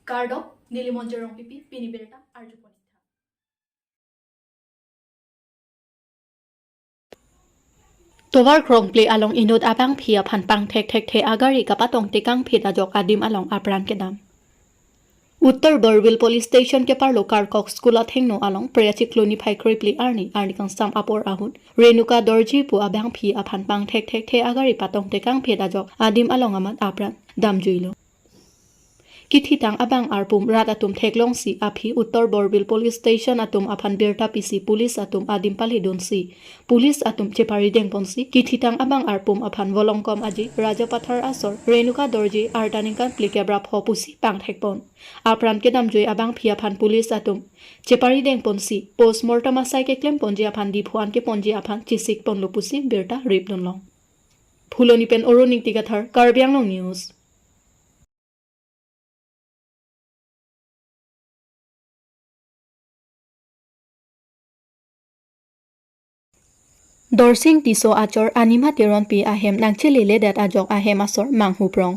Karbi Anglong pipi piniberta arjupon Tovar krong play along inod abang phia phan pang thek the agari kapatong tikang phit ajok adim along apran kedam Uttar Burwil Police Station ke parlo Karkok School at hengno along preachi kloni phai kripli arni kang sam apor ahun Renuka Dorji pu abang phi aphan pang thek the agari patong tikang phit ajok adim along amat apran dam juilo Kititang abang arpum rat atum theklong si aphi Uttar Burwil Police Station atum aphan berta pisi police atum adim palhidon si police atum chepari dengpon si kititang abang arpum aphan volongkom aji rajapathar asor Renuka Dorji artaninkan plikebra phopusi pang thekpon apran kedam joi abang phia phan police atum chepari dengpon si postmortem asai ke claim ponji aphan di phuan ke ponji aphan chisik pon lopusi berta rip donlong phuloni pen oronik tigathar Karbi Anglong news Dorsing tiso achor anima teron pi ahem nangchili ledat ajok ahem asor manghu prong.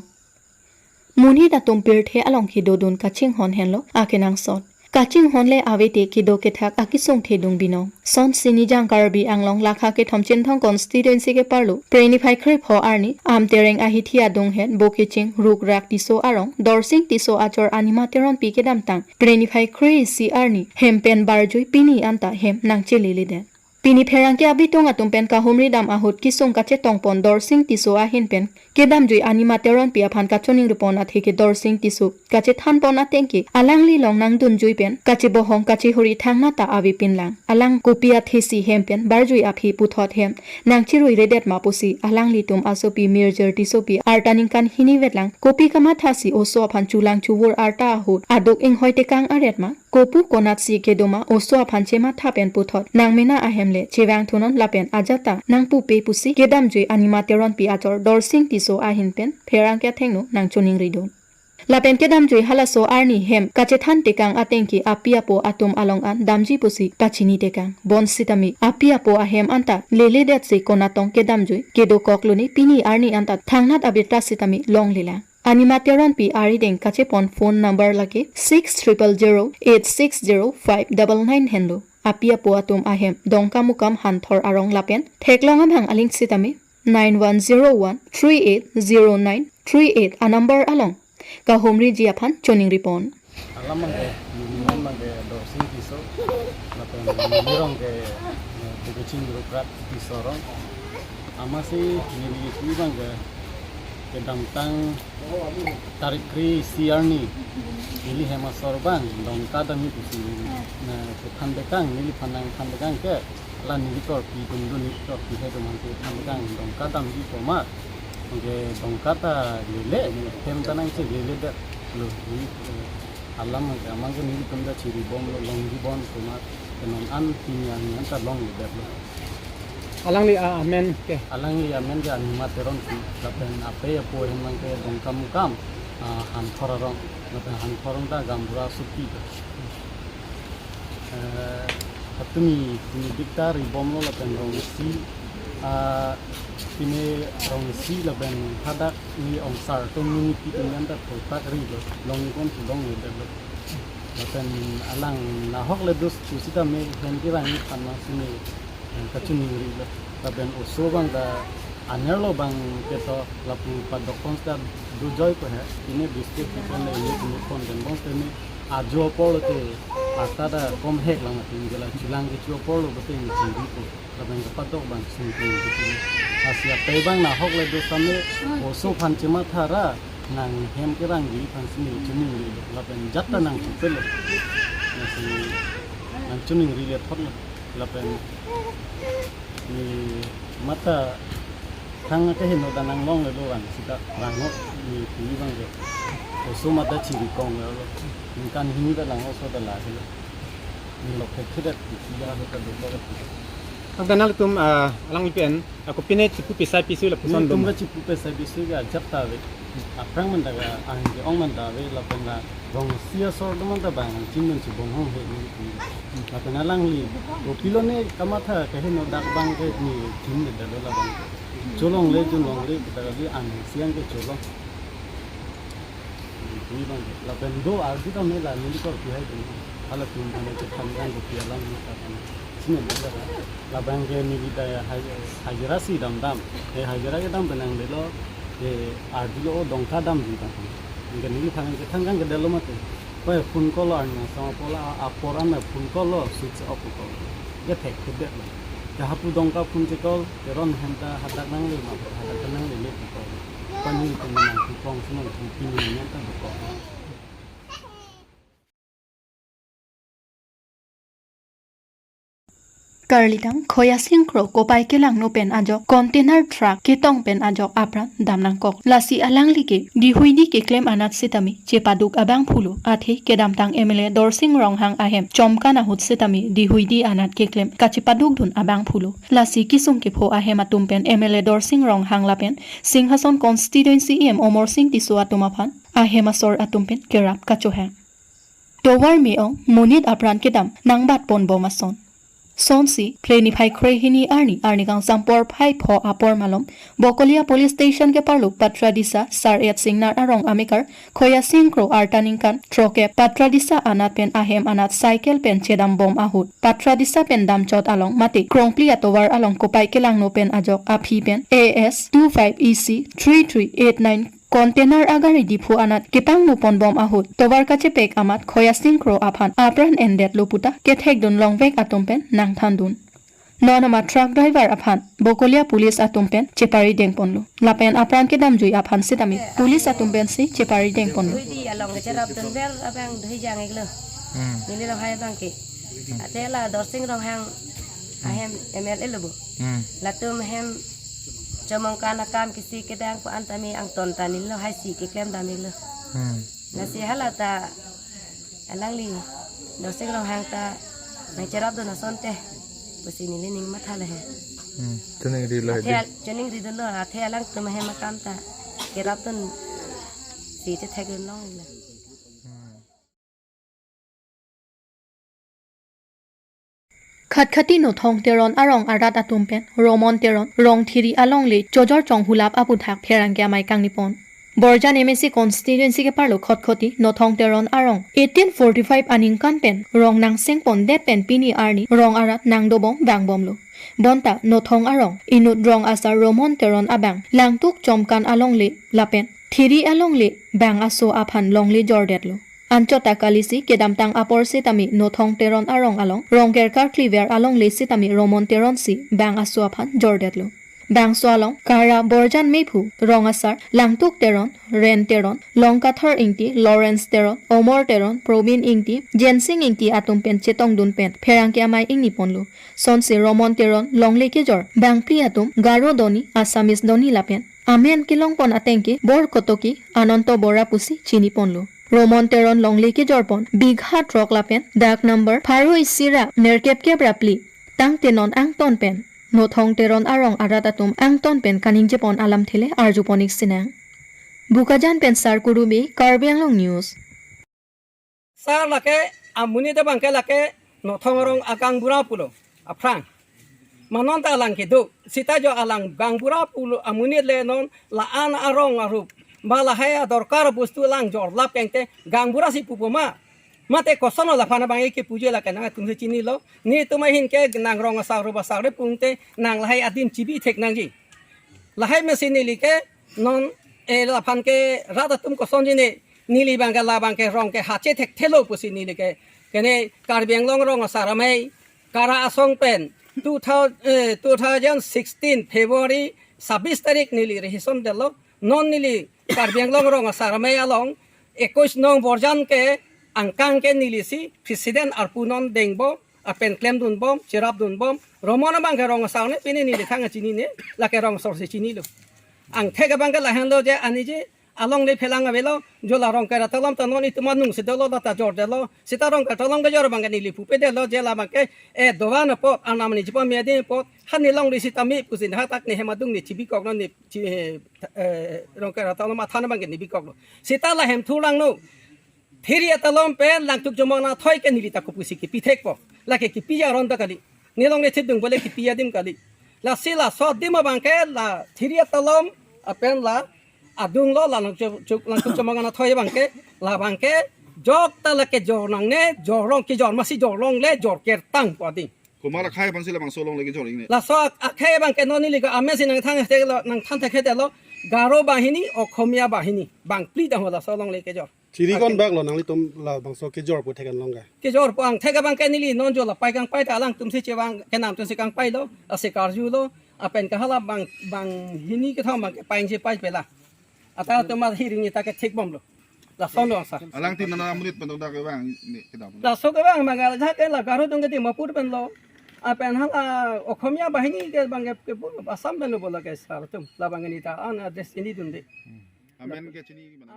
Muni datum pirthe along hidodun kaching hon henlo akenang son. Kaching honle avete kido kethak akisong thedung binong. Son sinijang Karbi Anglong lakha ke thomchin thong constituency ke parlo. Prenify krip ho arni am tereng ahithia dung het bokiching rukrak tiso arong. Dorsing tiso achor anima teron pi kedam tang. Prenify kri si arni hempen barjoi pini anta hem nangchili ledat. Pini pherang ke abitong atum pen ka humri dam ahut kisong ka chetong pon dorsing tiso ahin pen kedam jui anima teron pia phan ka choning rupon athike dorsing tiso ka che than pon atengki alangli long nang dun jui pen ka che bohong ka che huri thangna ta avi pinlang alang kopia thesi hem pen barjui aphi puthot hem nang chirui redet mapusi alangli tum asopi mirjer tisopi artaning kan hini wetlang kopi kama thasi oso phan chulang chuwur arta ahut adok ing hoite kang aretma kopu konat si kedoma oso phan chema thapen puthot nangmena ahem le chewang thunon lapen ajata nangpu pe pusi kedam jui anima teron pi achor dorsing tiso ahin pen pherang kya thengno nang chuning ridon lapen kedam jui halaso arni hem kache than tekang atengki apia po atum along an damji pusi kachini tekang bon sitami apia po ahem anta lele det se konatong kedam jui kedo kokluni pini arni anta thangnat abita sitami long lila Anima teron pi arideng kache pon phone number lake 6000860599 henlo apia po atum ahem dongka mukam hanthor arong lapen theklong am hang aling sitami 9101380938 a number along ka homri ji aphan choning ripon alamang ke nimang ke dorsing tiso lapen nirong ke kucing birokrat tisorong amasi nili ibang ke kedam tang tarik kri siarni nili hema sorban dong kadang itu si na khandekang nili khandekang ke lan nili tor pi dun tor pi hedo man ke khandekang dong kadang di format oke dong kata lele hem tanang se lele da lo ni alam ke amang ke nili kumda chiri bom lo long di bon format kenon an pinya ni anta long da Alangli amen ke alangli amen ga anima teron ki lapen ape ya po hemang ke dong kam han thorarong lapen han thorong da gambura supi atumi dikta ribom lo lapen rong si tine rong si lapen hadak ni ongsar to mini pitingan da tak ri lo long kon tu long le lapen alang na hok le dus susita me hen ki bang panma sini kacuni ri lapen oso bang da anerlo bang keto lapu padok konsta du joy ko hai ini biscuit kon le ni kon den bong te ni ajo polote atada kom hek lang tin gela chilang ke chuo polo bote ni chiri ko lapen ka padok bang sin ko ni asia pe bang na hok le du same oso phan chima thara nang hem ke bang gi phan sini chuni ri lapen jatta nang chupel nasi nang chuni ri le thot lapen ni mata thang ke hino danang long le doan sita rangok ni pi bang ge so mata chiri kong lo ni kan hini da lang so da la se ni lok ke khidat ti ya ho ta do ba Agdanal tum alang ipen aku pine chipu pisai pisu la puson tum dom ga chipu pe sa bisu ga japta ve aprang man da ga ang ge ong man da ve la pen na bong sia sor do man da bang chin nun chi bong hong he ni la pen alang li o pilone kamatha ke hino dak bang ke ni chin de da la bang cholong le ta ga li ang siang ke cholong ni bang la ben do ar di ta me la ni ko pi hai ni ala tum ane ke tham gang ko pi ala ni ta sine la bang ke ni di ta hajira si dam e hajira ke dam benang de lo e ar di lo dong ka dam di ta ni ni thang gang ke de lo mate ko phun ko lo na sa ko la apora me phun ko lo switch off ko ye thek ke de lo jaha pu dong ka phun che ko ron henta hadak nang le ma hadak nang le le ko ko ni ko na ku pong sino ku pi ni nya ta ko Karlitang khoya singkro kopai kelang no pen ajok container truck kitong pen ajok apran damnang kok lasi alang like dihuidi ke claim anat sitami chepaduk abang phulu athe kedam tang MLA dorsing rong hang ahem chomkana hut sitami dihuidi anat ke claim kachipaduk dun abang phulu lasi kisum ke pho ahem atum pen MLA dorsing rong hang lapen singhason constituency omor sing tiswa tumaphan ahem asor atum pen kerap kachoha towar mi ong munit apran kedam nangbat pon bomason Sonsi, pleni phai krehini arni kang sampor phai pho apor malom, Bokolia police station ke parluk patradisa sar et singnar arong amikar, khoya singkro artaning kan, troke patradisa anat pen ahem anat cycle pen chedam bom ahut, patradisa pen dam chot along mati, krongpli atowar along kopai kelang no pen ajok aphi pen, AS 25EC 3389 Container agari dipu anat kipang mupon bom ahut tobar kache pek amat khoya singkro aphan apran endet luputa kethek dun longvek atumpen nang thandun nonama truck driver aphan bokolia police atumpen chepari dengponlu lapen apran kedam jui aphan sitami police atumpen si chepari dengponlu di along ke cerap dun ber abang dhi jang iglo nili lo hai bang ke atela dorsing rong hang ahem MLA lubu latum hem Jamong kana kam kisi kedang pa antami ang ton tanil lo hai si kiklem damil lo. Nasi halata alang li do sing long hang ta nang cerap do na sonte pusi nili ning mathala he. Tuning di lo di. Tuning di lo athe alang tu mahe makam ta kerap ton si te thagin long le. Khatkhati no thong teron arong arat atumpen romon teron rong thiri along le chojor chonghulap aputhak pherangya mai kangnipon Borjan MSC constituency ke parlo khotkhoti no thong teron arong 1845 aningkan pen rong nang seng pon det pen pini arni rong arat nang dobong bangbom lo bonta no thong arong inut rong asar romon teron abang langtuk chomkan along le lapen thiri along le bang aso aphan long le jordet lo Anchota kalisi kedam tang apor sitami no thong teron arong along rongker kar cleaver along le sitami romon teron si bang asuaphan jordetlo bang swalong kara borjan mepu rongasar langtuk teron ren teron longkathar ingti lawrence teron omor teron probin ingti jensing ingti atumpen chetong dunpen pherangkya mai ingni ponlu sonsi romon teron longleke jor bang pri atum garo doni asamis doni lapen amen kilong pon atenki bor kotoki ananto bora pusi chini ponlu Romon teron longleke jorpon bigha truck lapen dak number pharu isira nerkep ke brapli tang tenon ang ton pen no thong teron arong aratatum ang ton pen kaning jepon alam thele arjuponik sinang bukajan pen sar kurubi Karbi Anglong news sar lake amuni de bangke lake no thong rong akang bura pulo afrang manon ta lang ke do sita jo alang bang bura pulo amuni le non la an arong arup bala haya dorkar bostu lang jor la pengte gangbura si pupoma mate kosono la phana bangi ke puje la kana tumse chini lo ni tumai hin ke nang rong sa ru ba sa re pungte nang lahai adim chibi thek nang ji lahai mesin ni like non e la phan ke rada tum koson ji ne nili banga la bang ke rong ke hache thek thelo pusi ni like kene Karbi Anglong rong sa ramai kara asong pen 2016 February 26 tarik nili rehison delo non nili Karbi Anglong rong saramay along 21 nong borjan ke angkang ke nilisi president arpunon dengbo apen klem dun bom chirap dun bom romona bang rong saune pini nili thanga chini ne la ke rong sorse chini lo ang thega bang la hando je ani je along le phelanga velo jola rong ka talam ta non ituma nung se dolo ta jor delo sita rong ka talam ga jor bang nili pupe delo je la bang ke e dowana pot anamni jipa me de pot hani long le sita mi pusin ha tak ne hemadung ni chibi kok no ni rong ka talam ma thana bang ni bi kok sita la hem thulang no thiri talam pe lang tuk jomona thoi ke nili ta ko pusi ki pithek po la ke ki piya ron ta kali ni long le thidung bole ki piya dim kali la sila so dim bang ke la thiri talam apen la adung lo lang chuk lang tuk chomang na thoi bangke la bangke jok ta la ke jor nang ne jorong ki jor masi jorong le jor ker tang pa ding Kumara khai bang sila bang solong lagi joring ni. la so akhe bangke no ni liga ame sin nang thang te lo nang thang te lo garo bahini o khomia bahini bang pli da hola so long le ke jor Chirikon bag lo nang li tum la bang so ke jor pu thekan longa. ke jor pang thega bangke ni li non jo la pai kang pai ta lang tum si che bang ke nam tum si kang pai lo ase kar ju lo apen ka hala bang hini ke thom bang ke pai si pai pela ata tum ma hiring ni ta ke thik bom lo la son lo sa Alang tin na munit pandang dak bang ni kedam. la so ke bang magal tha ke la garo tung ke ti ma pur pen lo apen hala o khomia bahini ke bang ke pu asam ben lo bola ke sar tum la bang ni ta an adres ini dun de Amen ke chini mana.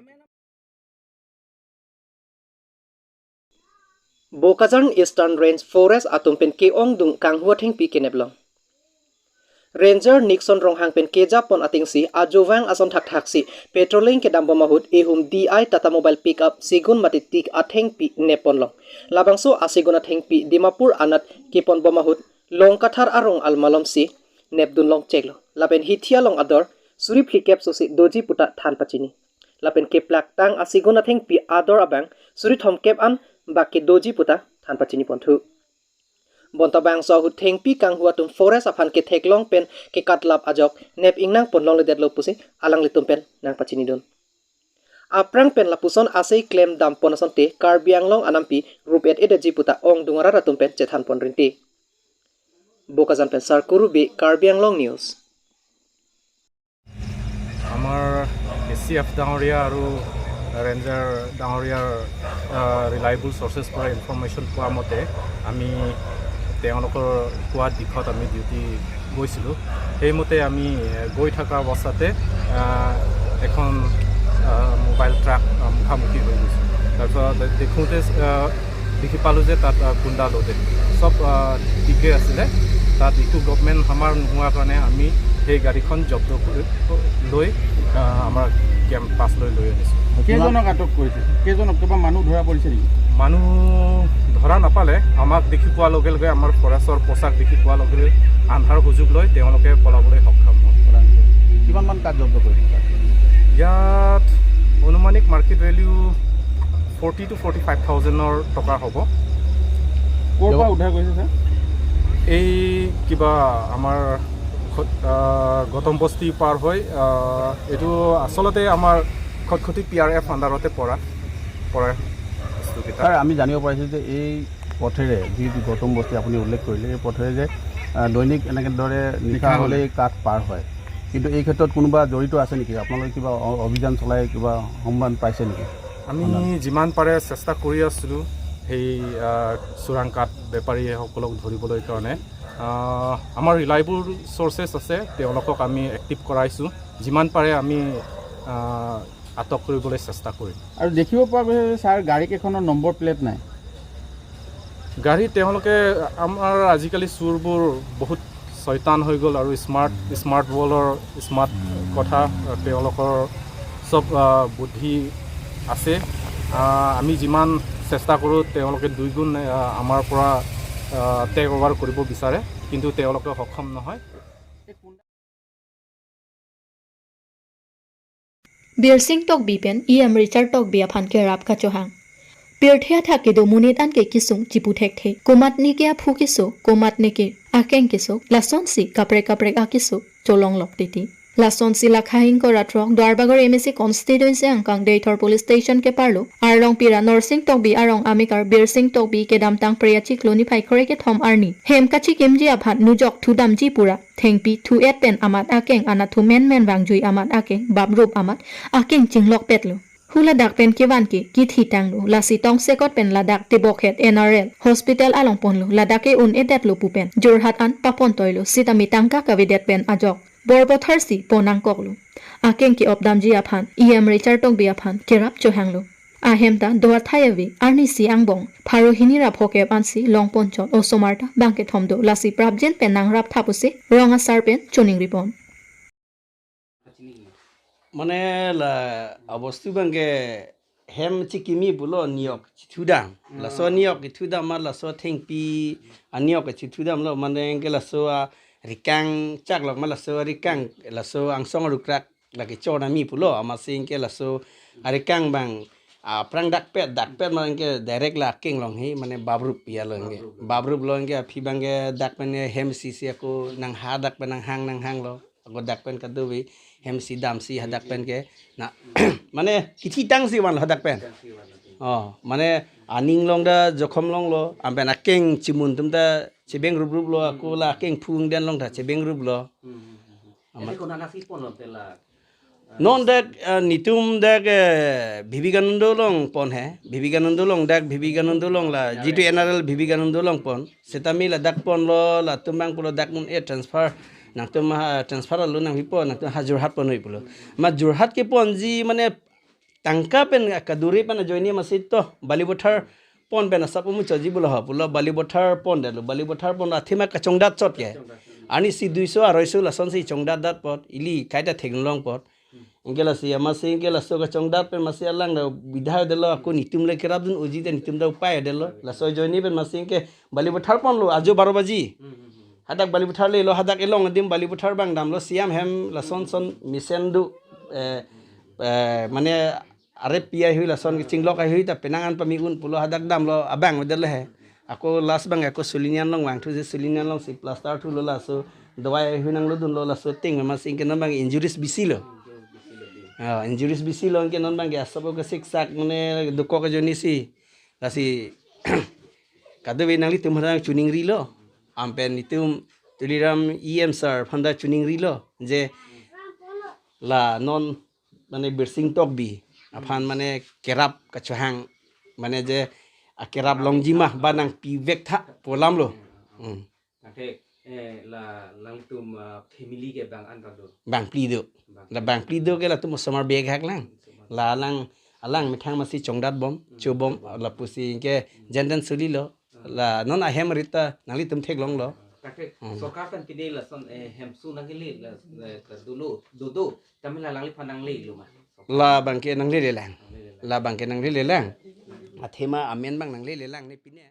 Bokazan Eastern Range Forest atum pen ke ong dung kang huat heng pi keneblong. Ranger Nixon ronghang pen keja pon ating si ajowang ason thak thak si petroling ke dam bomahut ehum DI Tata Mobile Pickup sigun matitik atheng pi nepon long. Labangso asigun atheng pi Dimapur anat kipon bomahut long kathar arong almalom si nepdun long cheklo. Lapen hithia long ador suri flikep sosi doji puta than pachini. Lapen ke plak tang asigun atheng pi ador abang suri thomkep an baki doji puta than pachini ponthu. Bontabang so hu thengpi kang hua tum forest afan ke theklong pen ke katlap ajok nep ingnang ponlong le detlo pusi alang litum pen nang pachini don aprang pen lapuson asei claim dam ponason te Karbi Anglong anampi rupet edaji puta ong dungara ratum pen chethan pon rinti Bokazan pen sarkuru be Karbi Anglong news আমাৰ এছিএফ ডাঙৰীয়া আৰু ranger ডাঙৰীয়াৰ ৰিলায়েবল sources পৰা information পোৱা মতে আমি তেওঁলোকৰ কোৱা দিশত আমি ডিউটি গৈছিলোঁ সেইমতে আমি গৈ থকা অৱস্থাতে এখন মোবাইল ট্ৰাক মুখামুখি হৈ গৈছোঁ তাৰপিছত দেখোঁতে দেখি পালোঁ যে তাত গুণ্ডা লোডে চব ঠিকে আছিলে তাত ইকুইপমেণ্ট আমাৰ নোহোৱাৰ কাৰণে আমি সেই গাড়ীখন জব্দ লৈ আমাৰ কেম্প পাছ লৈ আনিছোঁ কেইজনক আটক কৰিছে কেইজনক কিবা মানুহ ধৰা পৰিছে নেকি মানুহ ধৰা নাপালে আমাক দেখি পোৱাৰ লগে লগে আমাৰ ফৰেষ্টৰ পোছাক দেখি পোৱাৰ লগে লগে আন্ধাৰ সুযোগ লৈ তেওঁলোকে পলাবলৈ সক্ষম হ'ল কিমানমান কাঠ জব্দ কৰিছে ইয়াত অনুমানিক মাৰ্কেট ভেলিউ 40 to 45,000 টকা হ'ব ক'ৰ পৰা উদ্ধাৰ কৰিছে ছাৰ এই কিবা আমাৰ গৌতম বস্তি পাৰ হৈ এইটো আচলতে আমাৰ খটখটি PRF আণ্ডাৰতে পৰে ছাৰ আমি জানিব পাৰিছোঁ যে এই পথেৰে যি গৌতম বস্তি আপুনি উল্লেখ কৰিলে এই পথেৰে যে দৈনিক এনেকৈ দৰে নিশা হ'লেই কাঠ পাৰ হয় কিন্তু এই ক্ষেত্ৰত কোনোবা জড়িত আছে নেকি আপোনালোকে কিবা অভিযান চলাই কিবা সম্মান পাইছে নেকি আমি যিমান পাৰে চেষ্টা কৰি আছিলোঁ সেই চোৰাং কাঠ বেপাৰীসকলক ধৰিবলৈ কাৰণে আমাৰ ৰিলায়েবল চ'ৰ্চেছ আছে তেওঁলোকক আমি এক্টিভ কৰাইছোঁ যিমান পাৰে আমি আটক কৰিবলৈ চেষ্টা কৰিম আৰু দেখিব পোৱা গৈছে যে ছাৰ গাড়ীকেইখনৰ নম্বৰ প্লেট নাই গাড়ী তেওঁলোকে আমাৰ আজিকালি চোৰবোৰ বহুত চৈতান হৈ গ'ল আৰু স্মাৰ্ট ৱৰ্ল্ডৰ স্মাৰ্ট কথা তেওঁলোকৰ চব বুদ্ধি আছে আমি যিমান চেষ্টা কৰোঁ তেওঁলোকে দুইগুণ আমাৰ পৰা টেক অভাৰ কৰিব বিচাৰে কিন্তু তেওঁলোকে সক্ষম নহয় বিৰসিং টক বিপেন ৰিচাৰ্ড টক বিয়া ফানকে ৰাপ কাচহাং পিৰথিয়া থাকিদো মুনিত আনকে কিসুং চিপু ঠেকঠে কোমাত নিকে ফু কিসু কোমাত নেকে আকেং কিসু লাসন সি কাপৰে আকিসু চলং লকটিতি লাসন সি লাখাহিং কৰাট্ৰক দ্বাৰবাগৰ MSC কনষ্টিটুৱেন্সি আংকাং দেইথৰ পুলিচ ষ্টেচন কে পাৰলো আৰং পিৰা নৰসিং টক বি আৰং আমিকাৰ বিৰসিং টক বি কে দামতাং প্ৰিয়াচি ক্লনি ফাইখৰে কে থম আৰনি হেমকাচি কেমজি আভাত নুজক থু দামজি পুৰা থেংপি থু এট পেন আমাত আকেং আনা থু মেন বাংজুই আমাত আকেং বাবৰুপ আমাত আকেং চিংলক পেটলো হুলা ডাক পেন কিবান কি থিটাংলো লাসি টং সেকট পেন লাডাক তিবখেত NRL হস্পিটেল আলং পনলো লাডাকে উন এটেটলো পুপেন জোৰহাট আন পাপন তইলো সিতামি টাংকা কাবিডেট পেন আজক বৰপথাৰ সি পনাং ককলো আকেং কি অবদামজি আফান ৰিচাৰ্ড টক বি আফান কেৰাপ চহাংলো আহেমতা দোৱা থায়াবি আৰ্নি সি আংবং ফাৰহিনী ৰাফকে আনসি লং পঞ্চল অসমাৰ্টা বাংকে থমদো লাসি প্ৰাবজেন পেনাং ৰাপ থাপুসি ৰঙা সাৰ পেন চনিং ৰিপন মানে অবস্তু বাংগে হেম চিকিমি বুলো নিয়ক চিথুদাং লাসো নিয়ক চিথুদাম মা লাসো থেংপি নিয়ক চিথুদাম লো মানে এঙ্গে লাসো রিকাং চাকলক মা লাসো রিকাং লাসো আংসং রুক্রাক lagi cor ami pulo amasing ke laso are kang bang prang dak pet man ke direct la king long hi mane babrup ya longe babrup longe phi bange dak pen hem si aku nang ha dak pen nang hang lo aku dak pen kaduwi hem si dam si hadak pen ke na mane kithi tang si wan hadak pen mane aning long da jokhom long lo amben akeng chimun tum da chebeng rup lo aku la keng phung den long da chebeng rup lo non dak nitum dak Vivekananda long pon hai Vivekananda long dak Vivekananda long la jitu NRL Vivekananda long pon setami la dak pon lo la tumang pulo dak mun transfer nang tum transfer lo nang hipon nang hajurhat pon hoi pulo ma jurhat ke pon ji mane tangka pen kaduri pen joini masit to balibothar pon pen sapu mu chaji bulo ha pulo balibothar pon dalo balibothar pon athima ka chongdat chot ke ani si 200 250 la son si chongdat dat pot ili kaita thenglong pot ingela si amasi ingela so ka chongdat pen masi alang da bidhai delo aku nitum le kerab dun uji de nitum da upai delo la so joini pen masi ke balibothar pon lo ajo 12 baji hadak balibothar le lo hadak elong dim balibothar bang dam lo siam hem la son misendu mane are pia hui la son chinglok ai hui ta penangan pamiun pulo hadak dam lo abang medel he ako last bang ako sulinian long wang thu je sulinian long si plaster thu lo la so dawai hui nang lo dun lo la so ting ma sing ke non bang injuries bisi lo injuries bisi lo ke non bang ge asabo ke sik sak mane duko ke joni si la si kadu we nang li tum hang tuning ri lo ampen nitum tuliram sir phanda tuning ri lo je la non mane birsing tok bi aphan mane kerap kachuhang mane je kerap longjima banang pi vek tha polam lo la lang tum family ke bang an do bang plido la bang plido ke la tum samar beg hak lang la alang mithang masi chongdat bom chubom la pusi ke jenden suli lo la non ahem rita nangli tum thek long lo सरकार kan pide la son hemsu nang le la dulu tamila lang li panang le lu ma la bang ke nang le lang la bang ke nang le lang athema amen bang nang le lang ne pine